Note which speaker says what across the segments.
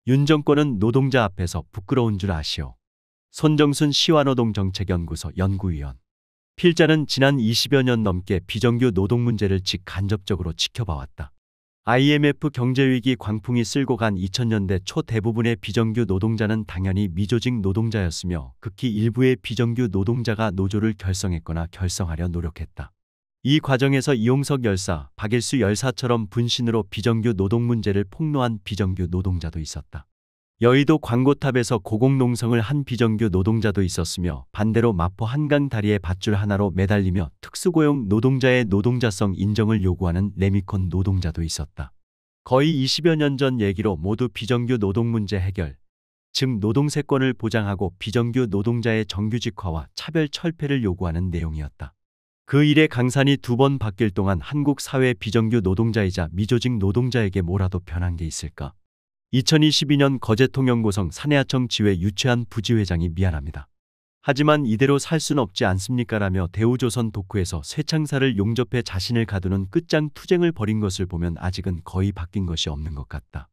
Speaker 1: 윤 정권은 노동자 앞에서 부끄러운 줄 아시오. 손정순 시와노동정책연구소 연구위원. 필자는 지난 20여 년 넘게 비정규 노동 문제를 직간접적으로 지켜봐왔다. IMF 경제위기 광풍이 쓸고 간 2000년대 초 대부분의 비정규 노동자는 당연히 미조직 노동자였으며 극히 일부의 비정규 노동자가 노조를 결성했거나 결성하려 노력했다. 이 과정에서 이용석 열사, 박일수 열사처럼 분신으로 비정규 노동 문제를 폭로한 비정규 노동자도 있었다. 여의도 광고탑에서 고공농성을 한 비정규 노동자도 있었으며 반대로 마포 한강 다리에 밧줄 하나로 매달리며 특수고용 노동자의 노동자성 인정을 요구하는 레미콘 노동자도 있었다. 거의 20여 년 전 얘기로 모두 비정규 노동 문제 해결, 즉 노동세권을 보장하고 비정규 노동자의 정규직화와 차별 철폐를 요구하는 내용이었다. 그 일의 강산이 2번 바뀔 동안 한국 사회 비정규 노동자이자 미조직 노동자에게 뭐라도 변한 게 있을까? 2022년 거제통영고성 산해하청 지회 유채한 부지회장이 미안합니다. 하지만 이대로 살 순 없지 않습니까라며 대우조선 도쿠에서 쇠창살을 용접해 자신을 가두는 끝장 투쟁을 벌인 것을 보면 아직은 거의 바뀐 것이 없는 것 같다.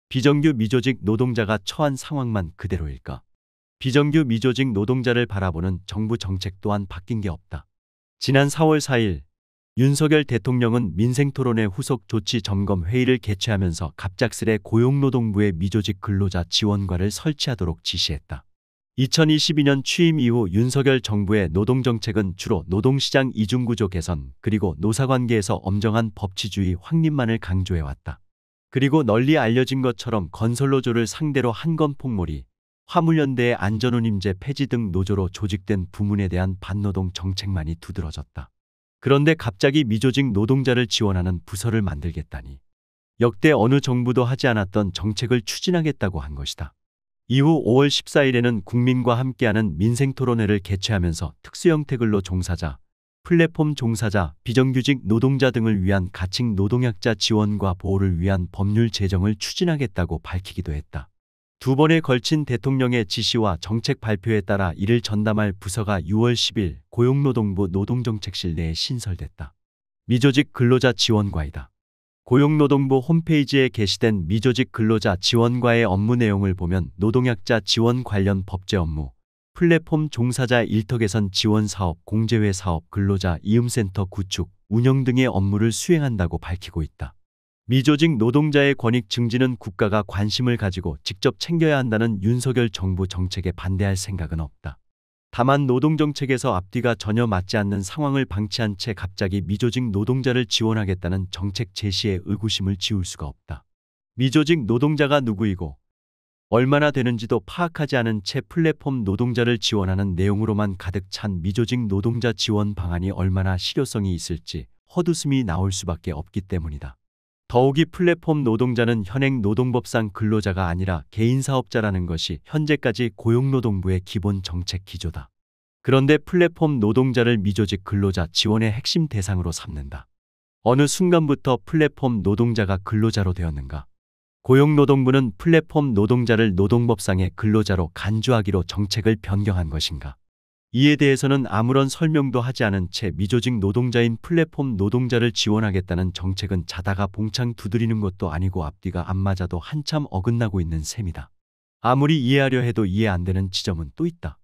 Speaker 1: 비정규 미조직 노동자가 처한 상황만 그대로일까? 비정규 미조직 노동자를 바라보는 정부 정책 또한 바뀐 게 없다. 지난 4월 4일 윤석열 대통령은 민생토론회 후속 조치 점검 회의를 개최하면서 갑작스레 고용노동부의 미조직 근로자 지원과를 설치하도록 지시했다. 2022년 취임 이후 윤석열 정부의 노동정책은 주로 노동시장 이중구조 개선 그리고 노사관계에서 엄정한 법치주의 확립만을 강조해왔다. 그리고 널리 알려진 것처럼 건설노조를 상대로 한건폭몰이, 화물연대의 안전운임제 폐지 등 노조로 조직된 부문에 대한 반노동 정책만이 두드러졌다. 그런데 갑자기 미조직 노동자를 지원하는 부서를 만들겠다니. 역대 어느 정부도 하지 않았던 정책을 추진하겠다고 한 것이다. 이후 5월 14일에는 국민과 함께하는 민생토론회를 개최하면서 특수형태 근로 종사자, 플랫폼 종사자, 비정규직 노동자 등을 위한 가칭 노동약자 지원과 보호를 위한 법률 제정을 추진하겠다고 밝히기도 했다. 2번에 걸친 대통령의 지시와 정책 발표에 따라 이를 전담할 부서가 6월 10일 고용노동부 노동정책실 내에 신설됐다. 미조직 근로자 지원과이다. 고용노동부 홈페이지에 게시된 미조직 근로자 지원과의 업무 내용을 보면 노동약자 지원 관련 법제 업무, 플랫폼 종사자 일터 개선 지원 사업, 공제회 사업, 근로자 이음센터 구축, 운영 등의 업무를 수행한다고 밝히고 있다. 미조직 노동자의 권익 증진은 국가가 관심을 가지고 직접 챙겨야 한다는 윤석열 정부 정책에 반대할 생각은 없다. 다만 노동정책에서 앞뒤가 전혀 맞지 않는 상황을 방치한 채 갑자기 미조직 노동자를 지원하겠다는 정책 제시에 의구심을 지울 수가 없다. 미조직 노동자가 누구이고 얼마나 되는지도 파악하지 않은 채 플랫폼 노동자를 지원하는 내용으로만 가득 찬 미조직 노동자 지원 방안이 얼마나 실효성이 있을지 헛웃음이 나올 수밖에 없기 때문이다. 더욱이 플랫폼 노동자는 현행 노동법상 근로자가 아니라 개인사업자라는 것이 현재까지 고용노동부의 기본 정책 기조다. 그런데 플랫폼 노동자를 미조직 근로자 지원의 핵심 대상으로 삼는다. 어느 순간부터 플랫폼 노동자가 근로자로 되었는가? 고용노동부는 플랫폼 노동자를 노동법상의 근로자로 간주하기로 정책을 변경한 것인가? 이에 대해서는 아무런 설명도 하지 않은 채 미조직 노동자인 플랫폼 노동자를 지원하겠다는 정책은 자다가 봉창 두드리는 것도 아니고 앞뒤가 안 맞아도 한참 어긋나고 있는 셈이다. 아무리 이해하려 해도 이해 안 되는 지점은 또 있다.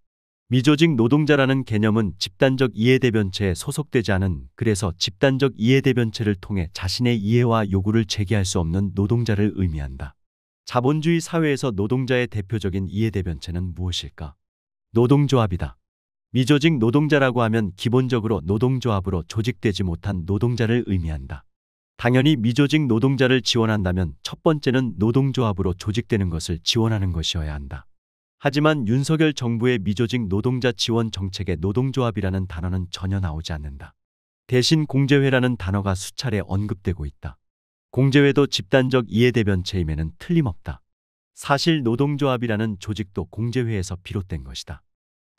Speaker 1: 미조직 노동자라는 개념은 집단적 이해대변체에 소속되지 않은, 그래서 집단적 이해대변체를 통해 자신의 이해와 요구를 제기할 수 없는 노동자를 의미한다. 자본주의 사회에서 노동자의 대표적인 이해대변체는 무엇일까? 노동조합이다. 미조직 노동자라고 하면 기본적으로 노동조합으로 조직되지 못한 노동자를 의미한다. 당연히 미조직 노동자를 지원한다면 첫 번째는 노동조합으로 조직되는 것을 지원하는 것이어야 한다. 하지만 윤석열 정부의 미조직 노동자 지원 정책에 노동조합이라는 단어는 전혀 나오지 않는다. 대신 공제회라는 단어가 수차례 언급되고 있다. 공제회도 집단적 이해대변체임에는 틀림없다. 사실 노동조합이라는 조직도 공제회에서 비롯된 것이다.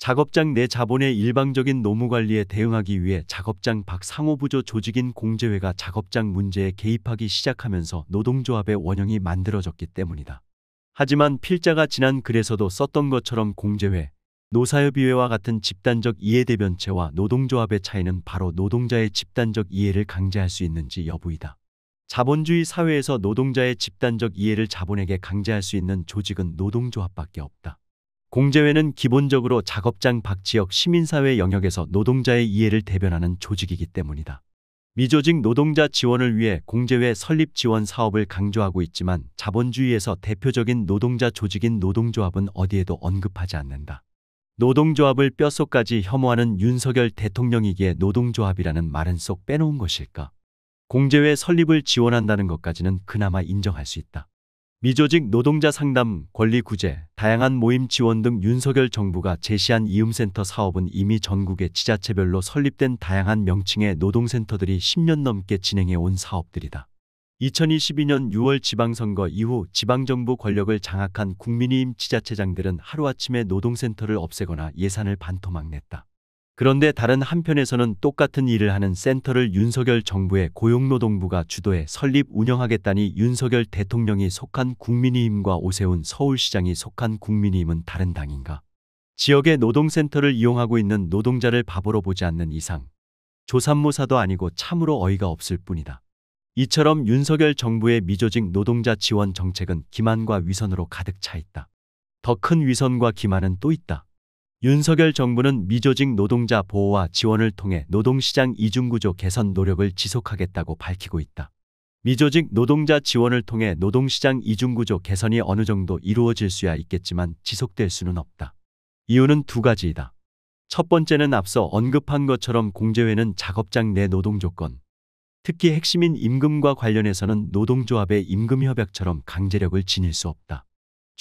Speaker 1: 작업장 내 자본의 일방적인 노무관리에 대응하기 위해 작업장 밖 상호부조 조직인 공제회가 작업장 문제에 개입하기 시작하면서 노동조합의 원형이 만들어졌기 때문이다. 하지만 필자가 지난 글에서도 썼던 것처럼 공제회, 노사협의회와 같은 집단적 이해대변체와 노동조합의 차이는 바로 노동자의 집단적 이해를 강제할 수 있는지 여부이다. 자본주의 사회에서 노동자의 집단적 이해를 자본에게 강제할 수 있는 조직은 노동조합밖에 없다. 공제회는 기본적으로 작업장 밖 지역 시민사회 영역에서 노동자의 이해를 대변하는 조직이기 때문이다. 미조직 노동자 지원을 위해 공제회 설립 지원 사업을 강조하고 있지만 자본주의에서 대표적인 노동자 조직인 노동조합은 어디에도 언급하지 않는다. 노동조합을 뼛속까지 혐오하는 윤석열 대통령이기에 노동조합이라는 말은 쏙 빼놓은 것일까? 공제회 설립을 지원한다는 것까지는 그나마 인정할 수 있다. 미조직 노동자 상담, 권리 구제, 다양한 모임 지원 등 윤석열 정부가 제시한 이음센터 사업은 이미 전국의 지자체별로 설립된 다양한 명칭의 노동센터들이 10년 넘게 진행해 온 사업들이다. 2022년 6월 지방선거 이후 지방정부 권력을 장악한 국민의힘 지자체장들은 하루아침에 노동센터를 없애거나 예산을 반토막 냈다. 그런데 다른 한편에서는 똑같은 일을 하는 센터를 윤석열 정부의 고용노동부가 주도해 설립 운영하겠다니 윤석열 대통령이 속한 국민의힘과 오세훈 서울시장이 속한 국민의힘은 다른 당인가? 지역의 노동센터를 이용하고 있는 노동자를 바보로 보지 않는 이상 조삼모사도 아니고 참으로 어이가 없을 뿐이다. 이처럼 윤석열 정부의 미조직 노동자 지원 정책은 기만과 위선으로 가득 차 있다. 더 큰 위선과 기만은 또 있다. 윤석열 정부는 미조직 노동자 보호와 지원을 통해 노동시장 이중구조 개선 노력을 지속하겠다고 밝히고 있다. 미조직 노동자 지원을 통해 노동시장 이중구조 개선이 어느 정도 이루어질 수야 있겠지만 지속될 수는 없다. 이유는 두 가지이다. 첫 번째는 앞서 언급한 것처럼 공제회는 작업장 내 노동조건, 특히 핵심인 임금과 관련해서는 노동조합의 임금협약처럼 강제력을 지닐 수 없다.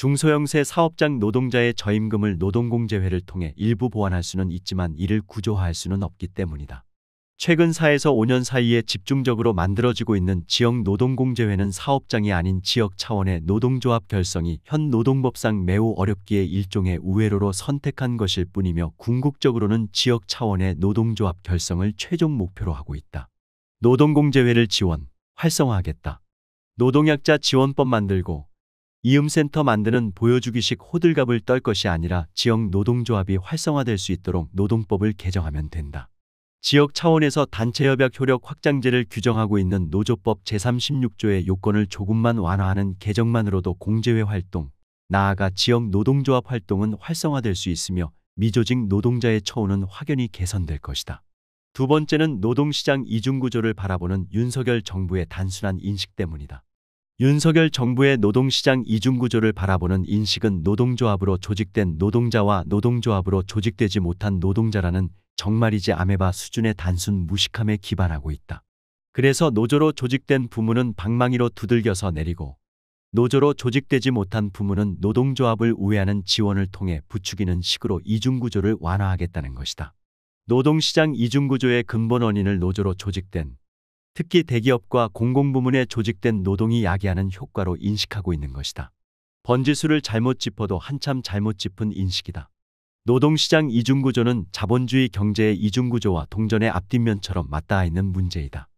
Speaker 1: 중소형세 사업장 노동자의 저임금을 노동공제회를 통해 일부 보완할 수는 있지만 이를 구조화할 수는 없기 때문이다. 최근 4에서 5년 사이에 집중적으로 만들어지고 있는 지역 노동공제회는 사업장이 아닌 지역 차원의 노동조합 결성이 현 노동법상 매우 어렵기에 일종의 우회로로 선택한 것일 뿐이며 궁극적으로는 지역 차원의 노동조합 결성을 최종 목표로 하고 있다. 노동공제회를 지원, 활성화하겠다. 노동약자 지원법 만들고 이음센터 만드는 보여주기식 호들갑을 떨 것이 아니라 지역 노동조합이 활성화될 수 있도록 노동법을 개정하면 된다. 지역 차원에서 단체협약 효력 확장제를 규정하고 있는 노조법 제36조의 요건을 조금만 완화하는 개정만으로도 공제회 활동, 나아가 지역 노동조합 활동은 활성화될 수 있으며 미조직 노동자의 처우는 확연히 개선될 것이다. 두 번째는 노동시장 이중구조를 바라보는 윤석열 정부의 단순한 인식 때문이다. 윤석열 정부의 노동시장 이중구조를 바라보는 인식은 노동조합으로 조직된 노동자와 노동조합으로 조직되지 못한 노동자라는 정말이지 아메바 수준의 단순 무식함에 기반하고 있다. 그래서 노조로 조직된 부문은 방망이로 두들겨서 내리고 노조로 조직되지 못한 부문은 노동조합을 우회하는 지원을 통해 부추기는 식으로 이중구조를 완화하겠다는 것이다. 노동시장 이중구조의 근본 원인을 노조로 조직된 특히 대기업과 공공부문에 조직된 노동이 야기하는 효과로 인식하고 있는 것이다. 번지수를 잘못 짚어도 한참 잘못 짚은 인식이다. 노동시장 이중구조는 자본주의 경제의 이중구조와 동전의 앞뒷면처럼 맞닿아 있는 문제이다.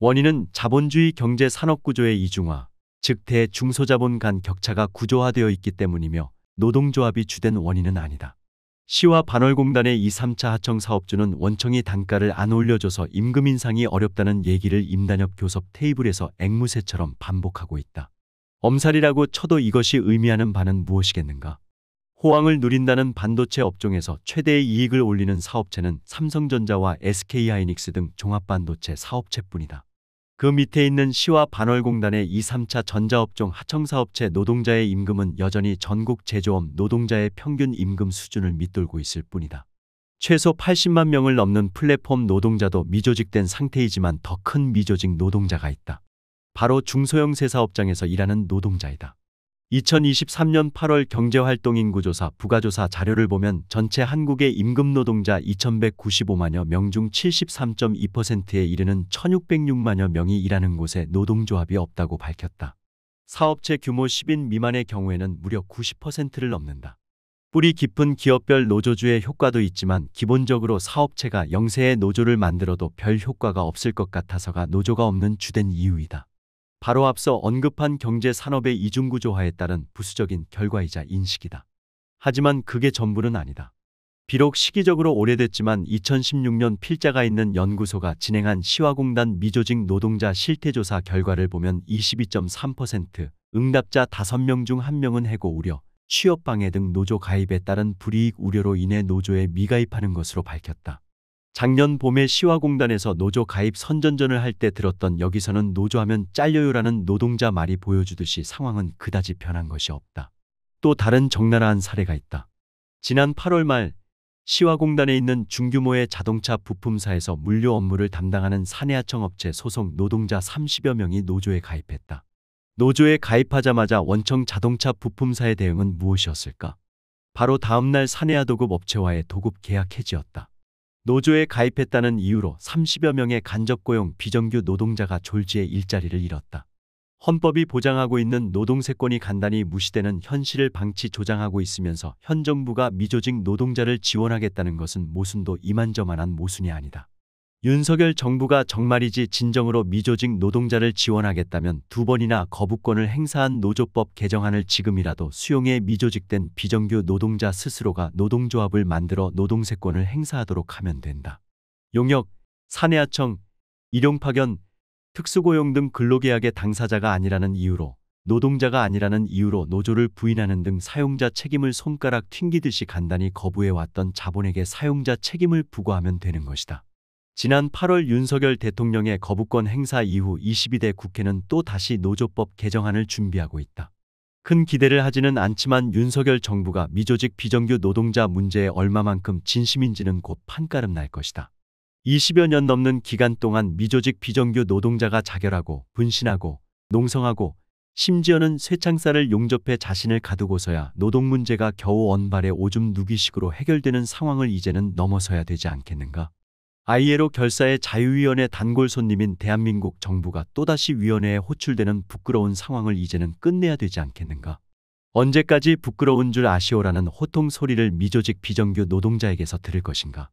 Speaker 1: 원인은 자본주의 경제 산업구조의 이중화, 즉 대중소자본 간 격차가 구조화되어 있기 때문이며 노동조합이 주된 원인은 아니다. 시와 반월공단의 2, 3차 하청 사업주는 원청이 단가를 안 올려줘서 임금 인상이 어렵다는 얘기를 임단협 교섭 테이블에서 앵무새처럼 반복하고 있다. 엄살이라고 쳐도 이것이 의미하는 바는 무엇이겠는가? 호황을 누린다는 반도체 업종에서 최대의 이익을 올리는 사업체는 삼성전자와 SK하이닉스 등 종합반도체 사업체뿐이다. 그 밑에 있는 시와 반월공단의 2, 3차 전자업종 하청사업체 노동자의 임금은 여전히 전국 제조업 노동자의 평균 임금 수준을 밑돌고 있을 뿐이다. 최소 80만 명을 넘는 플랫폼 노동자도 미조직된 상태이지만 더 큰 미조직 노동자가 있다. 바로 중소형세 사업장에서 일하는 노동자이다. 2023년 8월 경제활동인구조사 부가조사 자료를 보면 전체 한국의 임금 노동자 2195만여 명 중 73.2%에 이르는 1606만여 명이 일하는 곳에 노동조합이 없다고 밝혔다. 사업체 규모 10인 미만의 경우에는 무려 90%를 넘는다. 뿌리 깊은 기업별 노조주의 효과도 있지만 기본적으로 사업체가 영세의 노조를 만들어도 별 효과가 없을 것 같아서가 노조가 없는 주된 이유이다. 바로 앞서 언급한 경제 산업의 이중구조화에 따른 부수적인 결과이자 인식이다. 하지만 그게 전부는 아니다. 비록 시기적으로 오래됐지만 2016년 필자가 있는 연구소가 진행한 시화공단 미조직 노동자 실태조사 결과를 보면 22.3%, 응답자 5명 중 1명은 해고 우려, 취업방해 등 노조 가입에 따른 불이익 우려로 인해 노조에 미가입하는 것으로 밝혔다. 작년 봄에 시화공단에서 노조 가입 선전전을 할 때 들었던 여기서는 노조하면 잘려요라는 노동자 말이 보여주듯이 상황은 그다지 변한 것이 없다. 또 다른 적나라한 사례가 있다. 지난 8월 말 시화공단에 있는 중규모의 자동차 부품사에서 물류 업무를 담당하는 사내하청 업체 소속 노동자 30여 명이 노조에 가입했다. 노조에 가입하자마자 원청 자동차 부품사의 대응은 무엇이었을까? 바로 다음날 사내하도급 업체와의 도급 계약 해지였다. 노조에 가입했다는 이유로 30여 명의 간접고용 비정규 노동자가 졸지에 일자리를 잃었다. 헌법이 보장하고 있는 노동세권이 간단히 무시되는 현실을 방치 조장하고 있으면서 현 정부가 미조직 노동자를 지원하겠다는 것은 모순도 이만저만한 모순이 아니다. 윤석열 정부가 정말이지 진정으로 미조직 노동자를 지원하겠다면 2번이나 거부권을 행사한 노조법 개정안을 지금이라도 수용해 미조직된 비정규 노동자 스스로가 노동조합을 만들어 노동세권을 행사하도록 하면 된다. 용역, 사내하청, 일용파견, 특수고용 등 근로계약의 당사자가 아니라는 이유로, 노동자가 아니라는 이유로 노조를 부인하는 등 사용자 책임을 손가락 튕기듯이 간단히 거부해왔던 자본에게 사용자 책임을 부과하면 되는 것이다. 지난 8월 윤석열 대통령의 거부권 행사 이후 22대 국회는 또 다시 노조법 개정안을 준비하고 있다. 큰 기대를 하지는 않지만 윤석열 정부가 미조직 비정규 노동자 문제에 얼마만큼 진심인지는 곧 판가름 날 것이다. 20여 년 넘는 기간 동안 미조직 비정규 노동자가 자결하고 분신하고 농성하고 심지어는 쇠창살을 용접해 자신을 가두고서야 노동 문제가 겨우 언발에 오줌 누기식으로 해결되는 상황을 이제는 넘어서야 되지 않겠는가? ILO 결사의 자유위원회 단골 손님인 대한민국 정부가 또다시 위원회에 호출되는 부끄러운 상황을 이제는 끝내야 되지 않겠는가? 언제까지 부끄러운 줄 아시오라는 호통 소리를 미조직 비정규 노동자에게서 들을 것인가?